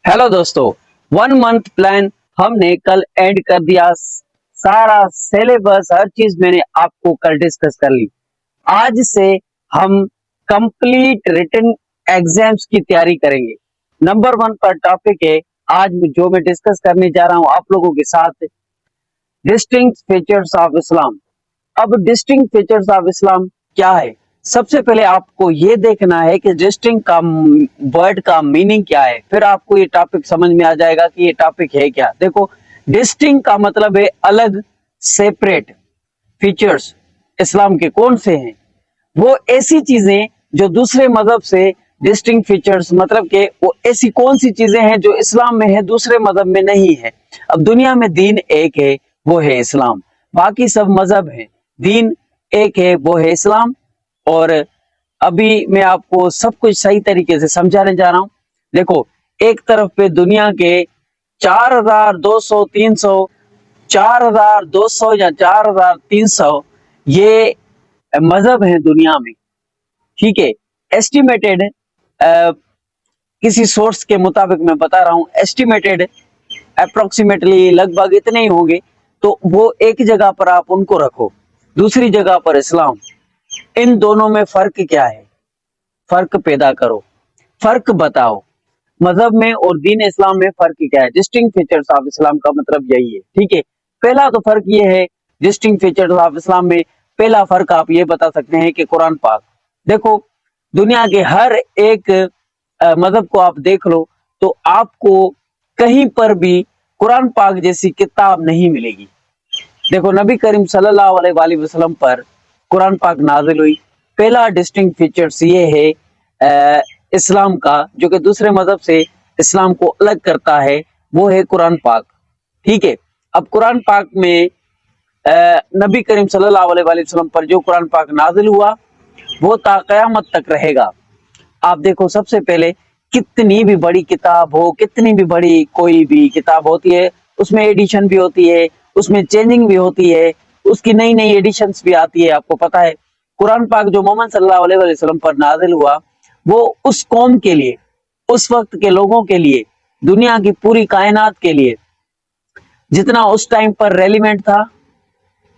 Hello दोस्तों, 1 month plan हमने कल एंड कर दिया। सारा सिलेबस हर चीज मैंने आपको कल डिस्कस कर ली। आज से हम कंप्लीट रिटन एग्जाम्स की तैयारी करेंगे। नंबर 1 पर टॉपिक है आज जो मैं डिस्कस करने जा रहा हूं आप लोगों के साथ, डिस्टिंक्ट फीचर्स ऑफ इस्लाम। अब डिस्टिंक्ट फीचर्स ऑफ इस्लाम क्या है? सबसे पहले आपको ये देखना है कि डिस्टिंक्ट का वर्ड का मीनिंग क्या है, फिर आपको ये टॉपिक समझ में आ जाएगा कि ये टॉपिक है क्या। देखो, डिस्टिंक्ट का मतलब है अलग, सेपरेट। फीचर्स इस्लाम के कौन से हैं? वो ऐसी चीजें जो दूसरे मजहब से डिस्टिंक्ट फीचर्स, मतलब के वो ऐसी कौन सी चीजें हैं जो इस्लाम में है दूसरे मजहब में नहीं है। अब दुनिया में दीन एक है, वो है इस्लाम। बाकी सब मजहब हैं, दीन एक है, वो है इस्लाम। और अभी मैं आपको सब कुछ सही तरीके से समझाने जा रहा हूं। देखो, एक तरफ पे दुनिया के 4200 300 4200 या 4300 ये मजहब है दुनिया में, ठीक है। एस्टिमेटेड किसी सोर्स के मुताबिक मैं बता रहा हूं, एस्टिमेटेड अप्रोक्सीमेटली लगभग इतने ही होंगे। तो वो एक जगह पर आप उनको रखो, दूसरी जगह पर इस्लाम। इन दोनों में फर्क क्या है? फर्क पैदा करो, फर्क बताओ। मजहब में और दीन इस्लाम में फर्क क्या है? डिस्टिंक्ट फीचर्स ऑफ इस्लाम का मतलब यही है, ठीक है। पहला तो फर्क ये है डिस्टिंक्ट फीचर्स ऑफ इस्लाम में, पहला फर्क आप ये बता सकते हैं कि कुरान पाक। देखो, दुनिया के हर एक मजहब को आप देख लो तो आपको कहीं पर भी कुरान पाक जैसी किताब नहीं मिलेगी। देखो, नबी करीम सल्लल्लाहु अलैहि वसल्लम पर कुरान पाक नाजिल हुई। पहला डिस्टिंक्ट फीचर्स ये है इस्लाम का, जो कि दूसरे मजहब से इस्लाम को अलग करता है, वो है कुरान पाक, ठीक है। अब कुरान पाक में नबी करीम सल्लल्लाहु अलैहि वसल्लम पर जो कुरान पाक नाजिल हुआ वो ता कयामत तक रहेगा। आप देखो, सबसे पहले कितनी भी बड़ी किताब हो, कितनी भी बड़ी कोई भी किताब होती है, उसमें एडिशन भी होती है, उसमें चेंजिंग भी होती है, उसकी नई नई एडिशंस भी आती है। आपको पता है, कुरान पाक जो मोहम्मद सल्लल्लाहु अलैहि वसल्लम पर नाजिल हुआ वो उस कौम के लिए, उस वक्त के लोगों के लिए, दुनिया की पूरी कायनात के लिए जितना उस टाइम पर रेलिवेंट था,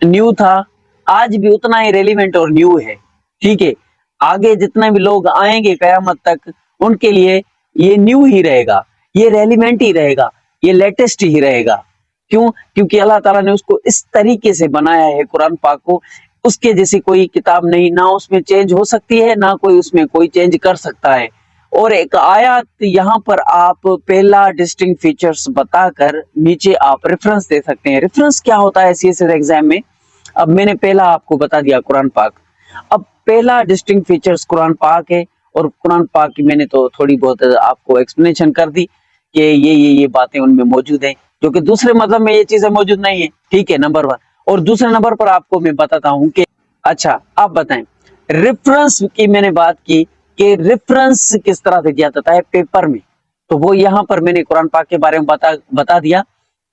न्यू था, आज भी उतना ही रेलिवेंट और न्यू है, ठीक है। आगे जितने भी लोग आएंगे कयामत तक उनके लिए ये न्यू ही रहेगा, ये रेलिवेंट ही रहेगा, ये लेटेस्ट ही रहेगा। क्यों? क्योंकि अल्लाह ताला ने उसको इस तरीके से बनाया है कुरान पाक को, उसके जैसी कोई किताब नहीं, ना उसमें चेंज हो सकती है, ना कोई उसमें कोई चेंज कर सकता है। और एक आयत यहाँ पर आप पहला डिस्टिंक्ट फीचर्स बताकर नीचे आप रेफरेंस दे सकते हैं। रेफरेंस क्या होता है सीएसएस एग्जाम में? अब मैंने पहला आपको बता दिया कुरान पाक। अब पहला डिस्टिंक्ट फीचर्स कुरान पाक है, और कुरान पाक की मैंने तो थोड़ी बहुत आपको एक्सप्लेनेशन कर दी कि ये बातें उनमें मौजूद हैं, जो कि दूसरे मतलब में ये चीजें मौजूद नहीं है, ठीक है, नंबर 1। और दूसरे नंबर पर आपको मैं बताता हूं कि अच्छा, आप बताएं, रेफरेंस की मैंने बात की कि रेफरेंस किस तरह से दिया जाता है पेपर में, तो वो यहाँ पर मैंने कुरान पाक के बारे में बता दिया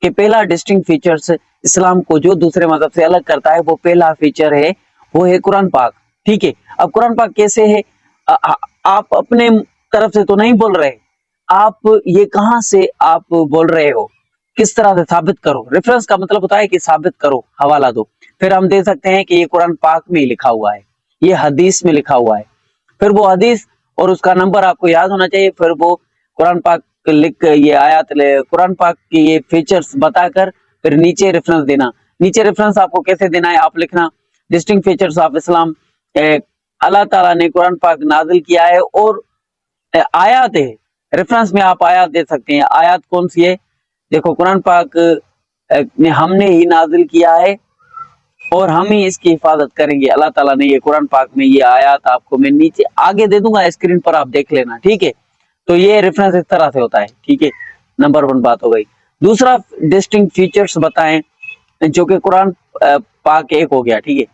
कि पहला डिस्टिंक्ट फीचर्स इस्लाम को जो दूसरे मजहब से अलग करता है, वो पहला फीचर है, वो है कुरान पाक, ठीक है। अब कुरान पाक कैसे है? आप अपने तरफ से तो नहीं बोल रहे, आप ये कहां से आप बोल रहे हो, किस तरह से साबित करो। रेफरेंस का मतलब होता है कि साबित करो, हवाला दो। फिर हम दे सकते हैं कि ये कुरान पाक में लिखा हुआ है, ये हदीस में लिखा हुआ है, फिर वो हदीस और उसका नंबर आपको याद होना चाहिए, फिर वो कुरान पाक लिख, ये आयत कुरान पाक की ये फीचर्स बताकर फिर नीचे रेफरेंस देना। नीचे रेफरेंस आपको कैसे देना है? आप लिखना डिस्टिंक्ट फीचर्स ऑफ इस्लाम, अल्लाह ताला ने कुरान पाक नाजिल किया है, और आयत है, रेफरेंस में आप आयत दे सकते हैं। आयत कौन सी है? देखो, कुरान पाक ने हमने ही नाजिल किया है और हम ही इसकी हिफाजत करेंगे। अल्लाह ताला ने ये कुरान पाक में ये आयत आपको मैं नीचे आगे दे दूंगा, स्क्रीन पर आप देख लेना, ठीक है। तो ये रेफरेंस इस तरह से होता है, ठीक है। नंबर 1 बात हो गई। दूसरा डिस्टिंक्ट फीचर्स बताएं, जो कि कुरान पाक एक हो गया, ठीक है।